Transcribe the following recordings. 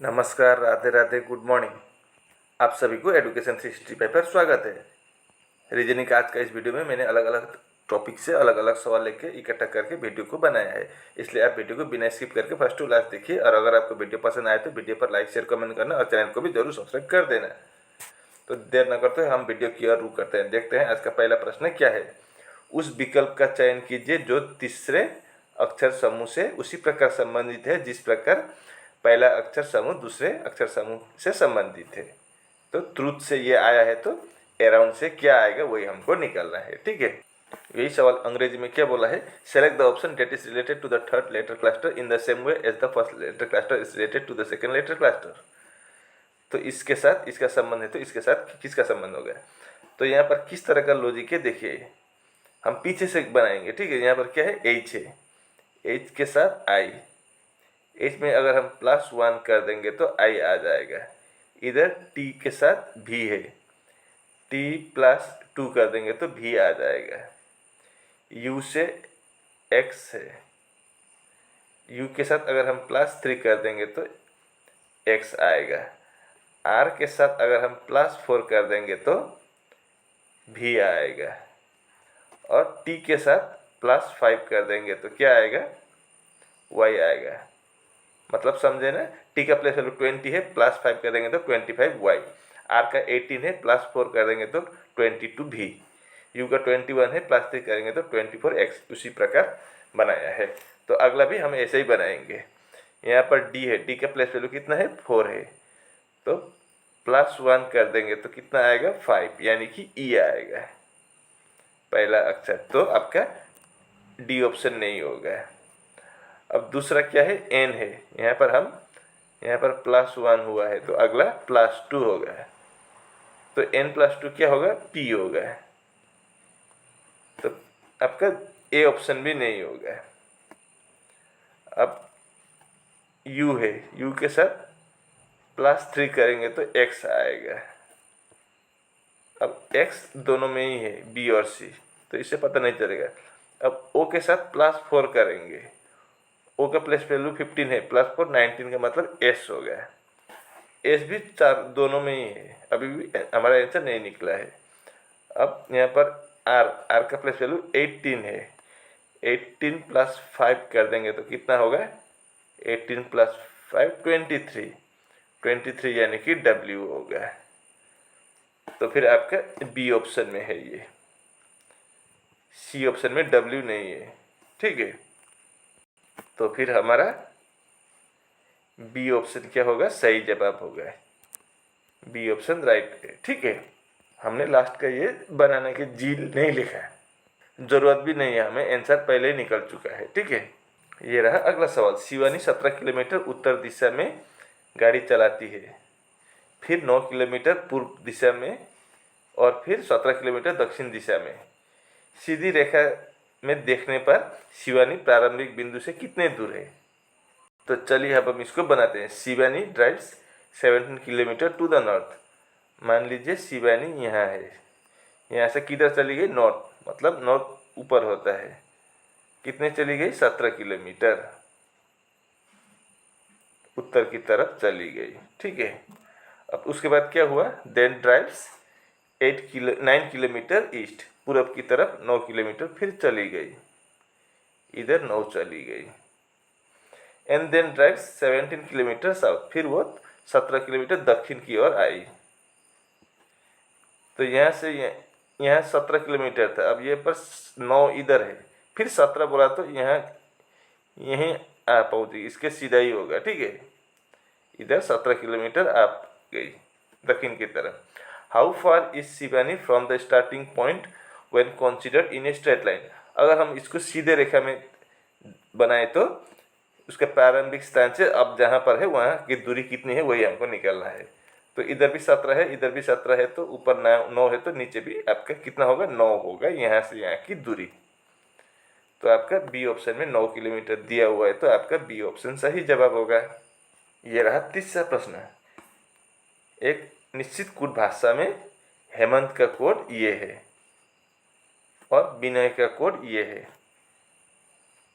नमस्कार, Radhe Radhe, good morning. आप सभी को एडुकेशन 365 पर स्वागत है। रीजनिंग आज का इस वीडियो में मैंने अलग अलग टॉपिक से अलग अलग सवाल लेके इकट्ठा करके वीडियो को बनाया है, इसलिए आप वीडियो को बिना स्किप करके फर्स्ट टू लास्ट देखिए। और अगर आपको वीडियो पसंद आए तो वीडियो पर लाइक शेयर कमेंट करना और चैनल को भी जरूर सब्सक्राइब कर देना। तो देर न करते हुए हम वीडियो की ओर रुख करते हैं। देखते हैं आज का पहला प्रश्न क्या है। उस विकल्प का चयन कीजिए जो तीसरे अक्षर समूह से उसी प्रकार संबंधित है जिस प्रकार पहला अक्षर समूह दूसरे अक्षर समूह से संबंधित है। तो ट्रूथ से ये आया है, तो अराउंड से क्या आएगा वही हमको निकालना है। ठीक है, यही सवाल अंग्रेजी में क्या बोला है। Select the option that is related to the third letter cluster in the same way as the first letter cluster is related to the second letter cluster. तो इसके साथ इसका संबंध है, तो इसके साथ किसका संबंध हो गया। तो यहाँ पर किस तरह का लॉजिक है देखिए, हम पीछे से बनाएंगे। ठीक है, यहाँ पर क्या है, एच है, एच के साथ आई, एच में अगर हम +1 कर देंगे तो आई आ जाएगा। इधर टी के साथ भी है, टी +2 कर देंगे तो भी आ जाएगा। यू से एक्स है, यू के साथ अगर हम +3 कर देंगे तो एक्स आएगा। आर के साथ अगर हम +4 कर देंगे तो भी आएगा। और टी के साथ +5 कर देंगे तो क्या आएगा, वाई आएगा। मतलब समझे ना, टी का प्लेस वैल्यू 20 है, +5 कर देंगे तो 25 वाई। आर का 18 है, +4 कर देंगे तो 22 भी। यू का 21 है, +3 करेंगे तो 24 एक्स। उसी प्रकार बनाया है। तो अगला भी हम ऐसे ही बनाएंगे। यहाँ पर डी है, डी का प्लेस वैल्यू कितना है, 4 है, तो +1 कर देंगे तो कितना आएगा, 5, यानी कि ई आएगा पहला अक्षर। तो आपका डी ऑप्शन नहीं होगा। अब दूसरा क्या है, एन है, यहाँ पर +1 हुआ है तो अगला +2 होगा। तो n+2 क्या होगा, p होगा। तो आपका ए ऑप्शन भी नहीं होगा। अब u है, u के साथ +3 करेंगे तो x आएगा। अब x दोनों में ही है, b और c, तो इससे पता नहीं चलेगा। अब o के साथ +4 करेंगे, o का प्लेस वैल्यू 15 है, +4 19 का मतलब s हो गया। एस भी चार दोनों में ही है, अभी भी हमारा आंसर नहीं निकला है। अब यहाँ पर आर, आर का प्लेस वैल्यू 18 है, 18 +5 कर देंगे तो कितना होगा, 18 +5 23, 23 यानी कि डब्ल्यू होगा। तो फिर आपका बी ऑप्शन में है ये, सी ऑप्शन में डब्ल्यू नहीं है। ठीक है, तो फिर हमारा बी ऑप्शन क्या होगा, सही जवाब होगा। बी ऑप्शन राइट है। ठीक है, हमने लास्ट का ये बनाने के जी नहीं लिखा है, ज़रूरत भी नहीं है, हमें आंसर पहले ही निकल चुका है। ठीक है, ये रहा अगला सवाल। शिवानी 17 किलोमीटर उत्तर दिशा में गाड़ी चलाती है, फिर 9 किलोमीटर पूर्व दिशा में और फिर 17 किलोमीटर दक्षिण दिशा में। सीधी रेखा में देखने पर शिवानी प्रारंभिक बिंदु से कितने दूर है। तो चलिए अब हम इसको बनाते हैं। Shivani drives 17 kilometre to the north. मान लीजिए शिवानी यहाँ है, यहाँ से किधर चली गई, नॉर्थ, मतलब नॉर्थ ऊपर होता है। कितने चली गई, 17 किलोमीटर उत्तर की तरफ चली गई। ठीक है, अब उसके बाद क्या हुआ, देन ड्राइव्स 9 किलोमीटर ईस्ट, पूरब की तरफ 9 किलोमीटर फिर चली गई, इधर 9 चली गई। And then drives 17 kilometre south, फिर वो 17 किलोमीटर दक्षिण की ओर आई। तो यहाँ से यहाँ 17 किलोमीटर था, अब ये पर 9 इधर है, फिर 17 बोला तो यहाँ यहीं आ पहुँची, इसके सीधा ही होगा। ठीक है, इधर 17 किलोमीटर आप गई दक्षिण की तरफ। How far is Shivani from the starting point when considered in a straight line. अगर हम इसको सीधे रेखा में बनाए तो उसके प्रारंभिक स्थान से अब जहाँ पर है वहाँ की दूरी कितनी है वही हमको निकालना है। तो इधर भी 17 है, इधर भी 17 है, तो ऊपर 9 है, तो नीचे भी आपका कितना होगा, 9 होगा यहाँ से यहाँ की दूरी। तो आपका बी ऑप्शन में 9 किलोमीटर दिया हुआ है, तो आपका बी ऑप्शन सही जवाब होगा। ये रहा तीसरा प्रश्न। एक निश्चित कूट भाषा में हेमंत का कोड ये है और विनय का कोड ये है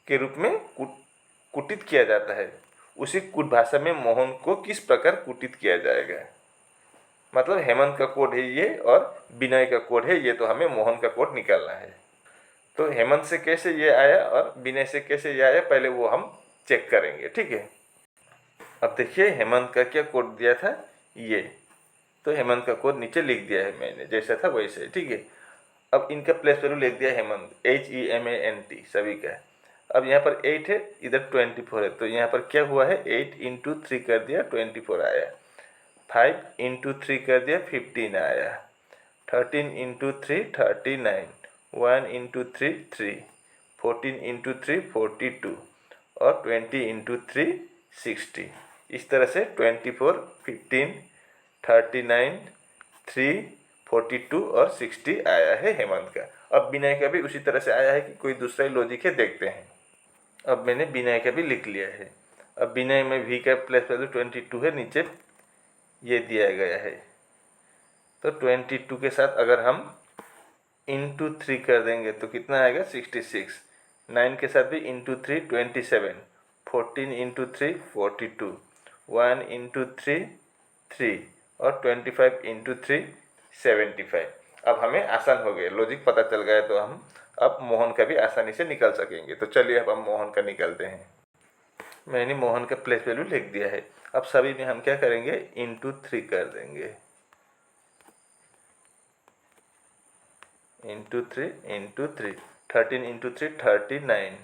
के रूप में कुटित किया जाता है। उसी कूट भाषा में मोहन को किस प्रकार कूटित किया जाएगा। मतलब हेमंत का कोड है ये और विनय का कोड है ये, तो हमें मोहन का कोड निकालना है। तो हेमंत से कैसे ये आया और विनय से कैसे ये आया, पहले वो हम चेक करेंगे, ठीक है। अब देखिए हेमंत का क्या कोड दिया था ये, तो हेमंत का कोड नीचे लिख दिया है मैंने, जैसा था वैसे, ठीक है। अब इनका प्लेस वैल्यू लिख दिया हेमंत, HEMANT सभी का। अब यहाँ पर 8 है, इधर 24 है, तो यहाँ पर क्या हुआ है 8 इंटू 3 कर दिया 24 आया, 5 इंटू 3 कर दिया 15 आया, 13 इंटू 3 39, 1 इंटू 3 3, 14 इंटू 3 42 और 20 इंटू 3 60। इस तरह से 24, 15, 39, 3, 42 और 60 आया है हेमंत का। अब विनय का भी उसी तरह से आया है कि कोई दूसरा ही लॉजिक है, देखते हैं। अब मैंने विनय का भी लिख लिया है। अब विनय में V का प्लेस वैल्यू 22 है, नीचे ये दिया गया है। तो 22 के साथ अगर हम इंटू 3 कर देंगे तो कितना आएगा 66, 9 के साथ भी इंटू 3 27, 14 इंटू 3 42, 1 इंटू 3 3 और 25 इंटू 3 75। अब हमें आसान हो गया, लॉजिक पता चल गया, तो हम अब मोहन का भी आसानी से निकाल सकेंगे। तो चलिए अब हम मोहन का निकालते हैं। मैंने मोहन का प्लेस वैल्यू लिख दिया है। अब सभी में हम क्या करेंगे इंटू 3 कर देंगे, into 3, 13 into 3 39,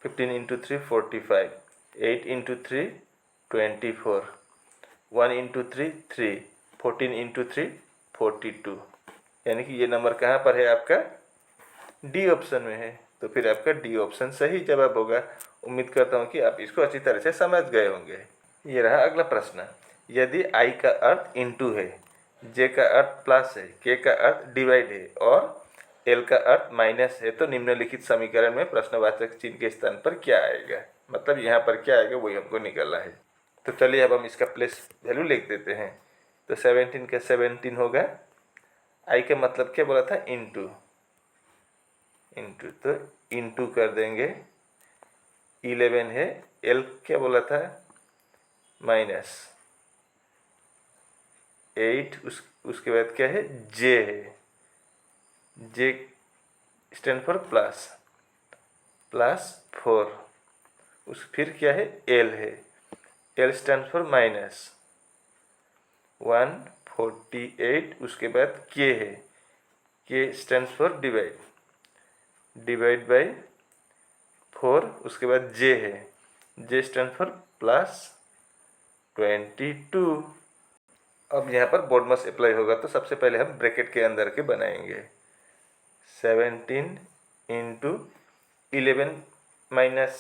15 into 3 45, 8 into 3 24, 1 into 3 3, 14 into 3 42। यानी कि ये नंबर कहाँ पर है आपका डी ऑप्शन में है, तो फिर आपका डी ऑप्शन सही जवाब होगा। उम्मीद करता हूँ कि आप इसको अच्छी तरह से समझ गए होंगे। ये रहा अगला प्रश्न। यदि आई का अर्थ इंटू है, जे का अर्थ प्लस है, के का अर्थ डिवाइड है और एल का अर्थ माइनस है, तो निम्नलिखित समीकरण में प्रश्नवाचक चिन्ह के स्थान पर क्या आएगा। मतलब यहाँ पर क्या आएगा वही हमको निकालना है। तो चलिए अब हम इसका प्लेस वैल्यू लिख देते हैं। तो 17 का 17 होगा, आई का मतलब क्या बोला था इंटू, तो इंटू कर देंगे, 11 है, एल क्या बोला था माइनस 8, उसके बाद क्या है जे है, जे स्टैंड फॉर प्लस 4, फिर क्या है एल है, एल स्टैंड फॉर माइनस 148, उसके बाद के है, के स्टैंड फॉर डिवाइड बाय 4, उसके बाद जे है, जे स्टैंड फॉर प्लस 22। अब यहाँ पर बोर्डमस अप्लाई होगा, तो सबसे पहले हम ब्रैकेट के अंदर के बनाएंगे। 17 इंटू 11 माइनस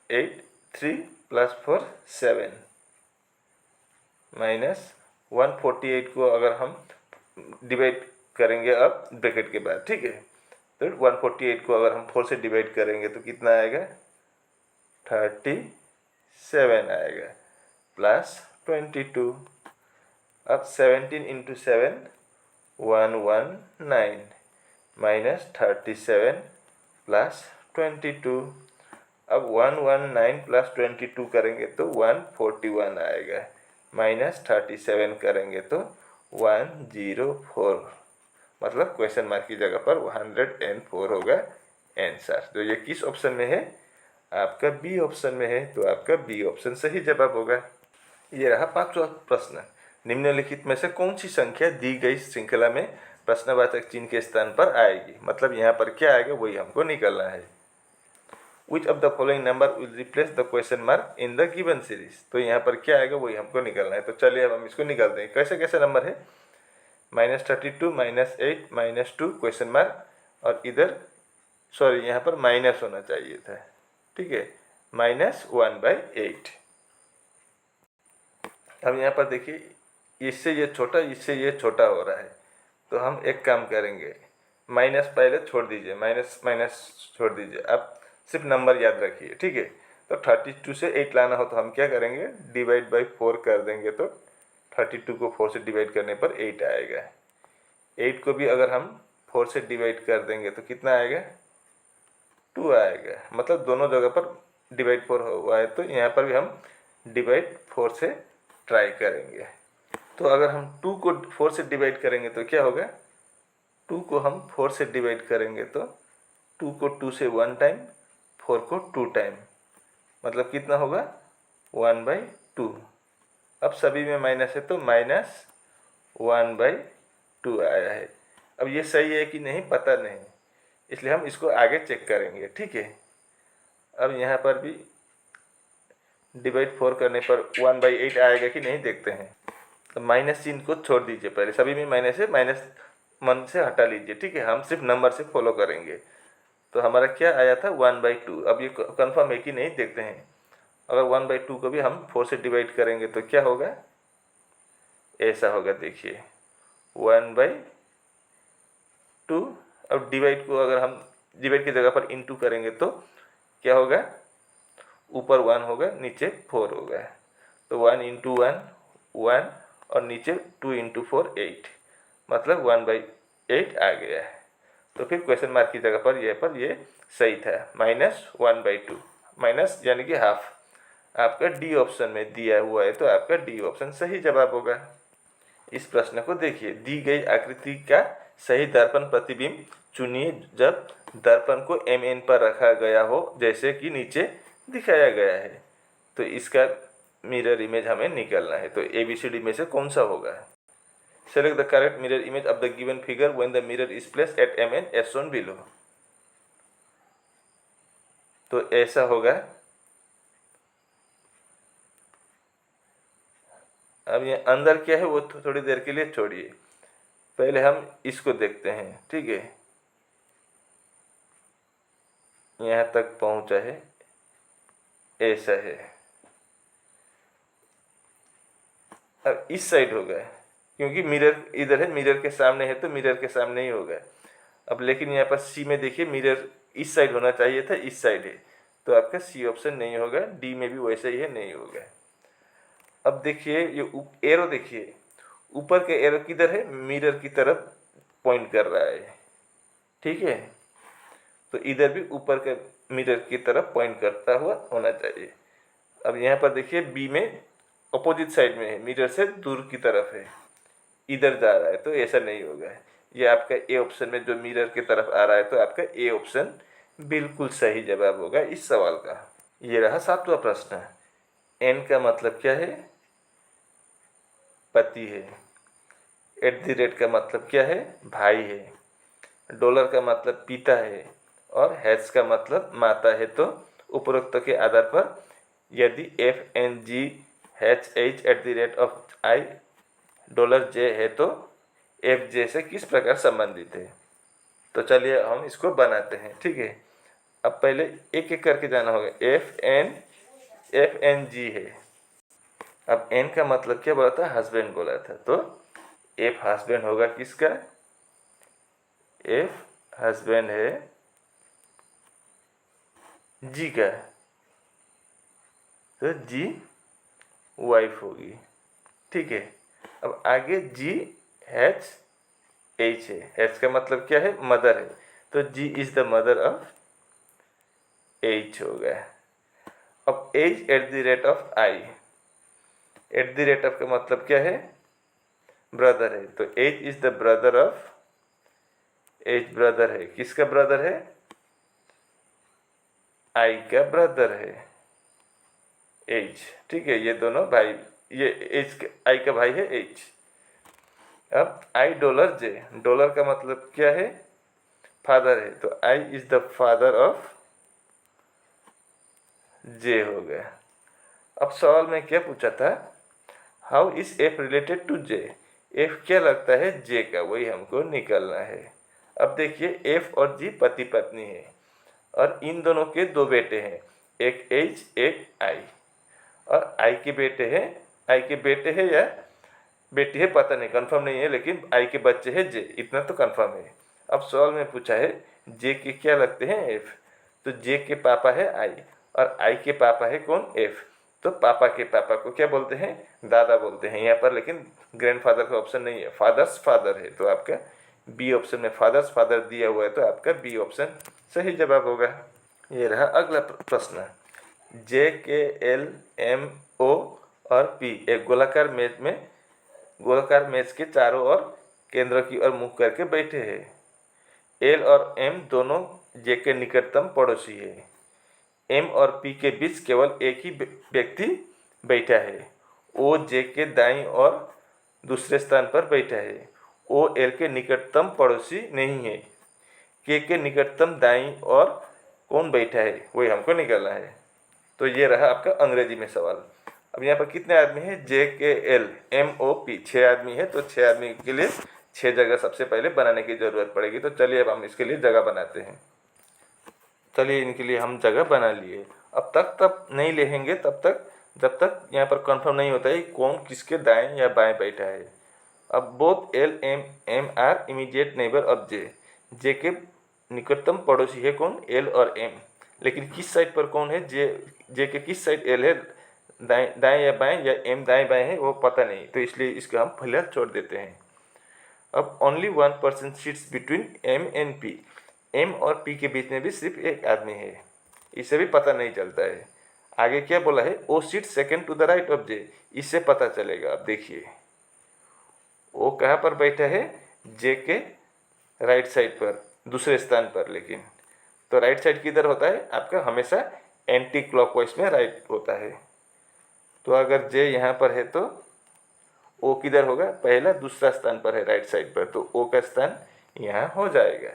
8 3 प्लस 4 7 माइनस 148 को अगर हम डिवाइड करेंगे अब ब्रैकेट के बाद, ठीक है। तो 148 को अगर हम 4 से डिवाइड करेंगे तो कितना आएगा 37 आएगा प्लस 22। अब 17 इंटू 7 119 माइनस 37 प्लस 22। अब 119 प्लस 22 करेंगे तो 141 आएगा, माइनस 37 करेंगे तो 104। मतलब क्वेश्चन मार्क की जगह पर 104 होगा आंसर। तो ये किस ऑप्शन में है आपका बी ऑप्शन में है, तो आपका बी ऑप्शन सही जवाब होगा। ये रहा 5वां प्रश्न। निम्नलिखित में से कौन सी संख्या दी गई श्रृंखला में प्रश्नवाचक चिन्ह के स्थान पर आएगी। मतलब यहाँ पर क्या आएगा वही हमको निकालना है। Which of the following number will replace the question mark in the given series। तो यहाँ पर क्या आएगा वही हमको निकालना है। तो चलिए अब हम इसको निकालते हैं। कैसे कैसे नंबर है -32 -8 -2 क्वेश्चन मार्क, और इधर सॉरी यहाँ पर माइनस होना चाहिए था, ठीक है, -1/8। अब यहाँ पर देखिए इससे ये छोटा, इससे ये छोटा हो रहा है, तो हम एक काम करेंगे, माइनस पहले छोड़ दीजिए, माइनस माइनस छोड़ दीजिए, अब सिर्फ नंबर याद रखिए, ठीक है। तो 32 से 8 लाना हो तो हम क्या करेंगे डिवाइड बाई 4 कर देंगे, तो 32 को 4 से डिवाइड करने पर 8 आएगा। 8 को भी अगर हम 4 से डिवाइड कर देंगे तो कितना आएगा 2 आएगा। मतलब दोनों जगह पर डिवाइड 4 हुआ है, तो यहाँ पर भी हम डिवाइड 4 से ट्राई करेंगे। तो अगर हम 2 को 4 से डिवाइड करेंगे तो क्या होगा, 2 को हम 4 से डिवाइड करेंगे तो 2 को 2 से 1 टाइम, 4 को 2 टाइम, मतलब कितना होगा 1/2। अब सभी में माइनस है तो -1/2 आया है। अब ये सही है कि नहीं पता नहीं, इसलिए हम इसको आगे चेक करेंगे, ठीक है। अब यहाँ पर भी डिवाइड 4 करने पर 1/8 आएगा कि नहीं देखते हैं। तो माइनस चिन्ह को छोड़ दीजिए, पहले सभी में माइनस है, माइनस मन से हटा लीजिए, ठीक है। हम सिर्फ नंबर से फॉलो करेंगे। तो हमारा क्या आया था 1/2। अब ये कंफर्म है कि नहीं देखते हैं। अगर 1/2 को भी हम 4 से डिवाइड करेंगे तो क्या होगा, ऐसा होगा, देखिए 1/2। अब डिवाइड को अगर हम डिवाइड की जगह पर इंटू करेंगे तो क्या होगा, ऊपर 1 होगा, नीचे 4 होगा। तो 1 × 1 1 और नीचे 2 × 4 8, मतलब 1/8 आ गया है। तो फिर क्वेश्चन मार्क की जगह पर ये सही था, -1/2, माइनस यानी कि हाफ। आपका डी ऑप्शन में दिया हुआ है, तो आपका डी ऑप्शन सही जवाब होगा। इस प्रश्न को देखिए, दी गई आकृति का सही दर्पण प्रतिबिंब चुनिए जब दर्पण को MN पर रखा गया हो जैसे कि नीचे दिखाया गया है। तो इसका मिरर इमेज हमें निकालना है। तो ABCD में से कौन सा होगा। Select the correct mirror image of the given figure when the mirror is placed at MN as shown below. तो ऐसा होगा। अब ये अंदर क्या है वो थोड़ी देर के लिए छोड़िए, पहले हम इसको देखते हैं, ठीक है। यहाँ तक पहुँचा है, ऐसा है। अब इस साइड होगा, क्योंकि मिरर इधर है, मिरर के सामने है तो मिरर के सामने ही होगा। अब लेकिन यहाँ पर सी में देखिए, मिरर इस साइड होना चाहिए था, इस साइड है, तो आपका सी ऑप्शन नहीं होगा। डी में भी वैसे ही है, नहीं होगा। अब देखिए ये एरो, देखिए ऊपर के एरो किधर है, मिरर की तरफ पॉइंट कर रहा है, ठीक है। तो इधर भी ऊपर के मिरर की तरफ पॉइंट करता हुआ होना चाहिए। अब यहाँ पर देखिए बी में अपोजिट साइड में है, मिरर से दूर की तरफ है, इधर जा रहा है, तो ऐसा नहीं होगा। ये आपका ए ऑप्शन में जो मिरर की तरफ आ रहा है, तो आपका ए ऑप्शन बिल्कुल सही जवाब होगा इस सवाल का। ये रहा 7वां प्रश्न। एन का मतलब क्या है, पति है। @ का मतलब क्या है, भाई है। डॉलर का मतलब पिता है और हैच का मतलब माता है। तो उपरोक्त के आधार पर यदि FNGHH @I $J है तो FJ से किस प्रकार संबंधित है। तो चलिए हम इसको बनाते हैं, ठीक है। अब पहले एक एक करके जाना होगा। FNG है। अब N का मतलब क्या बोला था, हस्बैंड बोला था, तो F हस्बैंड होगा किसका, F हस्बैंड है G का, तो G वाइफ होगी, ठीक है। अब आगे GHH है। H का मतलब क्या है, मदर है, तो G is the mother of H होगा। अब H @I, @ का मतलब क्या है, ब्रदर है, तो H is the brother of H, brother है, किसका ब्रदर है, I का ब्रदर है H, ठीक है। ये दोनों भाई, ये I का भाई है H। अब I $J, डॉलर का मतलब क्या है, फादर है, तो I is the father of J हो गया। अब सवाल में क्या पूछा था, how is F related to J, F क्या लगता है J का, वही हमको निकालना है। अब देखिए F और G पति पत्नी है और इन दोनों के 2 बेटे हैं, एक H एक I, और I के बेटे हैं या बेटी है पता नहीं, कंफर्म नहीं है, लेकिन I के बच्चे हैं J, इतना तो कंफर्म है। अब सवाल में पूछा है J के क्या लगते हैं F, तो J के पापा है I और I के पापा है कौन, F। तो पापा के पापा को क्या बोलते हैं, दादा बोलते हैं यहाँ पर, लेकिन ग्रैंडफादर का ऑप्शन नहीं है, फादर्स फादर है, तो आपका बी ऑप्शन में फादर्स फादर दिया हुआ है, तो आपका बी ऑप्शन सही जवाब होगा। ये रहा अगला प्रश्न। JKLMO और P एक गोलाकार मेज के चारों ओर केंद्र की ओर मुख करके बैठे हैं। L और M दोनों J के निकटतम पड़ोसी है। M और P के बीच केवल एक ही व्यक्ति बैठा है। O J के दाईं ओर दूसरे स्थान पर बैठा है। O L के निकटतम पड़ोसी नहीं है। K के निकटतम दाईं ओर कौन बैठा है वही हमको निकालना है। तो ये रहा आपका अंग्रेजी में सवाल। अब यहाँ पर कितने आदमी हैं? JKLMOP 6 आदमी है। तो 6 आदमी के लिए 6 जगह सबसे पहले बनाने की ज़रूरत पड़ेगी। तो चलिए अब हम इसके लिए जगह बनाते हैं। चलिए इनके लिए हम जगह बना लिए। अब तब नहीं लेंगे तब तक जब तक यहाँ पर कंफर्म नहीं होता है कौन किसके दाएं या बाएं बैठा है। अब both L M M are immediate neighbour of J। J के निकटतम पड़ोसी है कौन? L और M। लेकिन किस साइड पर कौन है? J के किस साइड L है? दाएं या बाएं या M दाएं बाएं है वो पता नहीं, तो इसलिए इसको हम फिलहाल छोड़ देते हैं। अब only 1 person seats between M and P। M और P के बीच में भी सिर्फ एक आदमी है, इसे भी पता नहीं चलता है। आगे क्या बोला है? O seat second to the right of J। इससे पता चलेगा। अब देखिए O कहाँ पर बैठा है? J के राइट साइड पर, दूसरे स्थान पर। लेकिन तो राइट साइड किधर होता है आपका? हमेशा एंटी क्लॉकवाइज में राइट होता है। तो अगर J यहाँ पर है तो O किधर होगा? पहला दूसरा स्थान पर है राइट साइड पर, तो O का स्थान यहाँ हो जाएगा।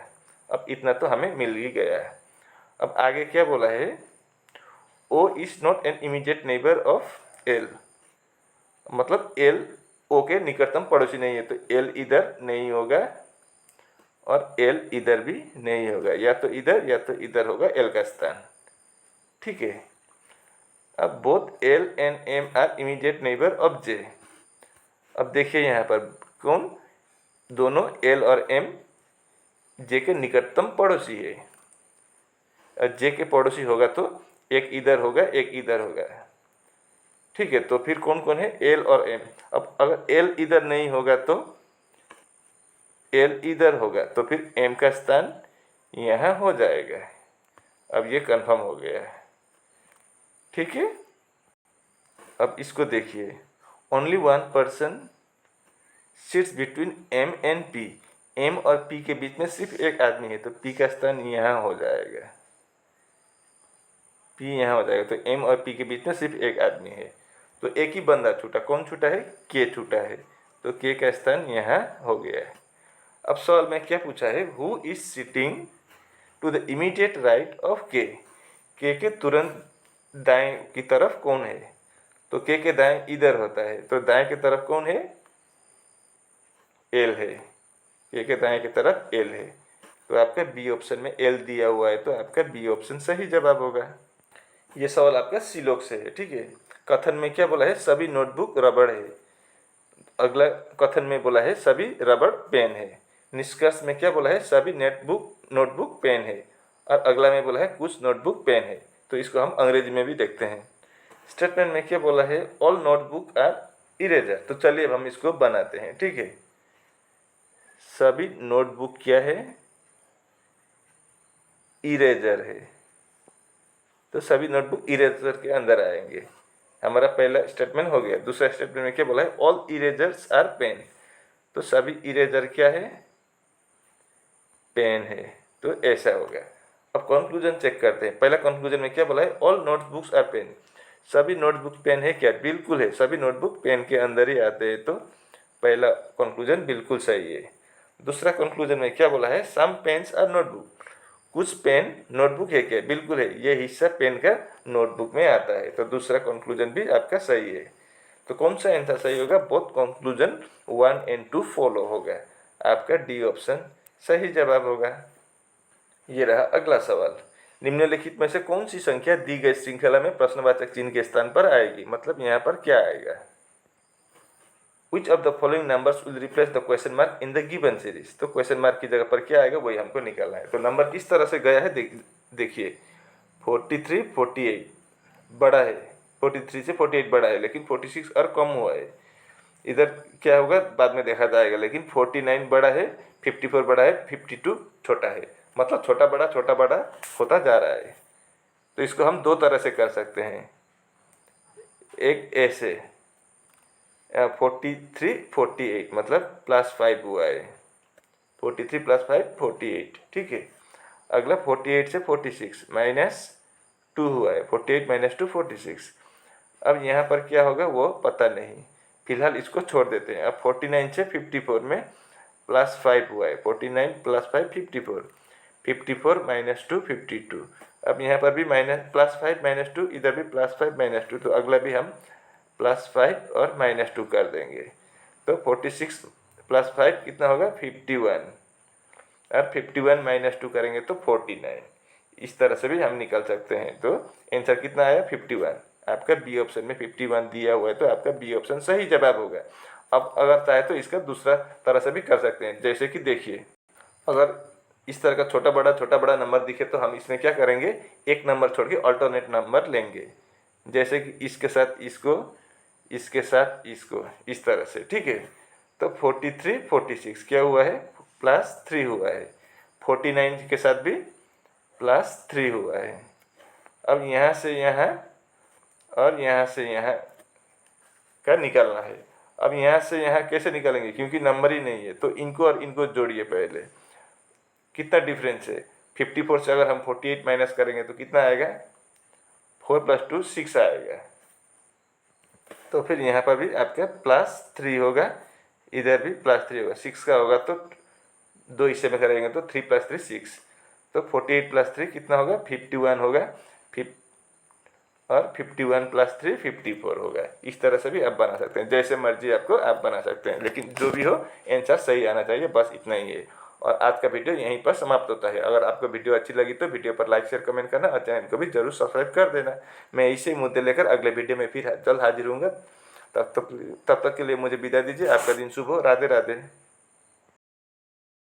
अब इतना तो हमें मिल ही गया है। अब आगे क्या बोला है? O is not an immediate neighbour of L। मतलब L O के निकटतम पड़ोसी नहीं है, तो L इधर नहीं होगा और L इधर भी नहीं होगा, या तो इधर होगा L का स्थान। ठीक है। अब both L and M are immediate neighbour of J। अब देखिए यहाँ पर कौन? दोनों L और M J के निकटतम पड़ोसी है। J के पड़ोसी होगा तो एक इधर होगा एक इधर होगा। ठीक है, तो फिर कौन कौन है? L और M। अब अगर L इधर नहीं होगा तो L इधर होगा, तो फिर M का स्थान यहाँ हो जाएगा। अब ये कंफर्म हो गया है। ठीक है। अब इसको देखिए, only 1 person seats between M and P। M और P के बीच में सिर्फ एक आदमी है, तो P का स्थान यहाँ हो जाएगा। P यहाँ हो जाएगा, तो M और P के बीच में सिर्फ एक आदमी है, तो एक ही बंदा छूटा। कौन छूटा है? K छूटा है, तो K का स्थान यहाँ हो गया है। अब सवाल में क्या पूछा है? Who is sitting to the immediate right of K। K के तुरंत दाएं की तरफ कौन है? तो K के दाएं इधर होता है, तो दाएं की तरफ कौन है? L है। K के दाएं की तरफ L है, तो आपका बी ऑप्शन में L दिया हुआ है, तो आपका बी ऑप्शन सही जवाब होगा। ये सवाल आपका सिलोक से है। ठीक है। कथन में क्या बोला है? सभी नोटबुक रबड़ है। अगला कथन में बोला है सभी रबड़ पेन है। निष्कर्ष में क्या बोला है? सभी नोटबुक पेन है। और अगला में बोला है कुछ नोटबुक पेन है। तो इसको हम अंग्रेजी में भी देखते हैं। स्टेटमेंट में क्या बोला है? All notebook are eraser. तो चलिए अब हम इसको बनाते हैं। ठीक है। सभी नोटबुक क्या है? इरेजर है, तो सभी नोटबुक इरेजर के अंदर आएंगे। हमारा पहला स्टेटमेंट हो गया। दूसरा स्टेटमेंट में क्या बोला है? All erasers are pen. तो सभी इरेजर क्या है? पेन है, तो ऐसा होगा। अब कंक्लूजन चेक करते हैं। पहला कंक्लूजन में क्या बोला है? All notebooks are pen. सभी नोटबुक पेन है क्या? बिल्कुल है, सभी नोटबुक पेन के अंदर ही आते हैं, तो पहला कंक्लूजन बिल्कुल सही है। दूसरा कंक्लूजन में क्या बोला है? सम पेन्स आर नोटबुक। कुछ पेन नोटबुक है क्या? बिल्कुल है, ये हिस्सा पेन का नोटबुक में आता है, तो दूसरा कंक्लूजन भी आपका सही है। तो कौन सा आंसर सही होगा? बोथ कंक्लूजन 1 एंड 2 फॉलो होगा। आपका डी ऑप्शन सही जवाब होगा। ये रहा अगला सवाल। निम्नलिखित में से कौन सी संख्या दी गई श्रृंखला में प्रश्नवाचक चिन्ह के स्थान पर आएगी? मतलब यहाँ पर क्या आएगा? Which of the following numbers will replace the question mark in the given series? तो क्वेश्चन मार्क की जगह पर क्या आएगा वही हमको निकालना है। तो नंबर किस तरह से गया है देखिए 43 48 बड़ा है, 43 से 48 बड़ा है, लेकिन 46 और कम हुआ है। इधर क्या होगा बाद में देखा जाएगा, लेकिन 49 बड़ा है, 54 बड़ा है, 52 छोटा है। मतलब छोटा बड़ा होता जा रहा है। तो इसको हम दो तरह से कर सकते हैं। एक ऐसे 43 48 मतलब +5 हुआ है, 43 + 5 48, ठीक है। अगला 48 से 46 -2 हुआ है, 48 - 2 46। अब यहाँ पर क्या होगा वो पता नहीं, फिलहाल इसको छोड़ देते हैं। अब 49 से 54 में +5 हुआ है, 49 + 5 54, 54 - 2 52। अब यहाँ पर भी +5 - 2, इधर भी +5 - 2, तो अगला भी हम +5 और -2 कर देंगे। तो 46 + 5 कितना होगा 51, और 51 - 2 करेंगे तो 49। इस तरह से भी हम निकल सकते हैं। तो आंसर कितना आया 51। आपका बी ऑप्शन में 51 दिया हुआ है, तो आपका बी ऑप्शन सही जवाब होगा। अब अगर चाहे तो इसका दूसरा तरह से भी कर सकते हैं, जैसे कि देखिए, अगर इस तरह का छोटा बड़ा नंबर दिखे तो हम इसमें क्या करेंगे, एक नंबर छोड़ के अल्टरनेट नंबर लेंगे, जैसे कि इसके साथ इसको, इसके साथ इसको, इस तरह से, ठीक है। तो 43 46 क्या हुआ है +3 हुआ है, 49 के साथ भी +3 हुआ है। अब यहाँ से यहाँ और यहाँ से यहाँ का निकालना है। अब यहाँ से यहाँ कैसे निकालेंगे, क्योंकि नंबर ही नहीं है, तो इनको और इनको जोड़िए पहले। कितना डिफरेंस है, 54 से अगर हम 48 माइनस करेंगे तो कितना आएगा, 4 + 2 6 आएगा। तो फिर यहाँ पर भी आपका +3 होगा, इधर भी +3 होगा, 6 का होगा तो 2 हिस्से में करेंगे तो 3 + 3 6, तो 48 + 3 कितना होगा 51 होगा, और 51 + 3 54 होगा। इस तरह से भी आप बना सकते हैं, जैसे मर्जी आपको आप बना सकते हैं, लेकिन जो भी हो आंसर सही आना चाहिए, बस इतना ही है। और आज का वीडियो यहीं पर समाप्त होता है। अगर आपको वीडियो अच्छी लगी तो वीडियो पर लाइक शेयर कमेंट करना, और चैनल को भी जरूर सब्सक्राइब कर देना। मैं इसी मुद्दे लेकर अगले वीडियो में फिर जल्द हाजिर हूँगा। तब तक के लिए मुझे विदा दीजिए। आपका दिन शुभ हो। राधे राधे।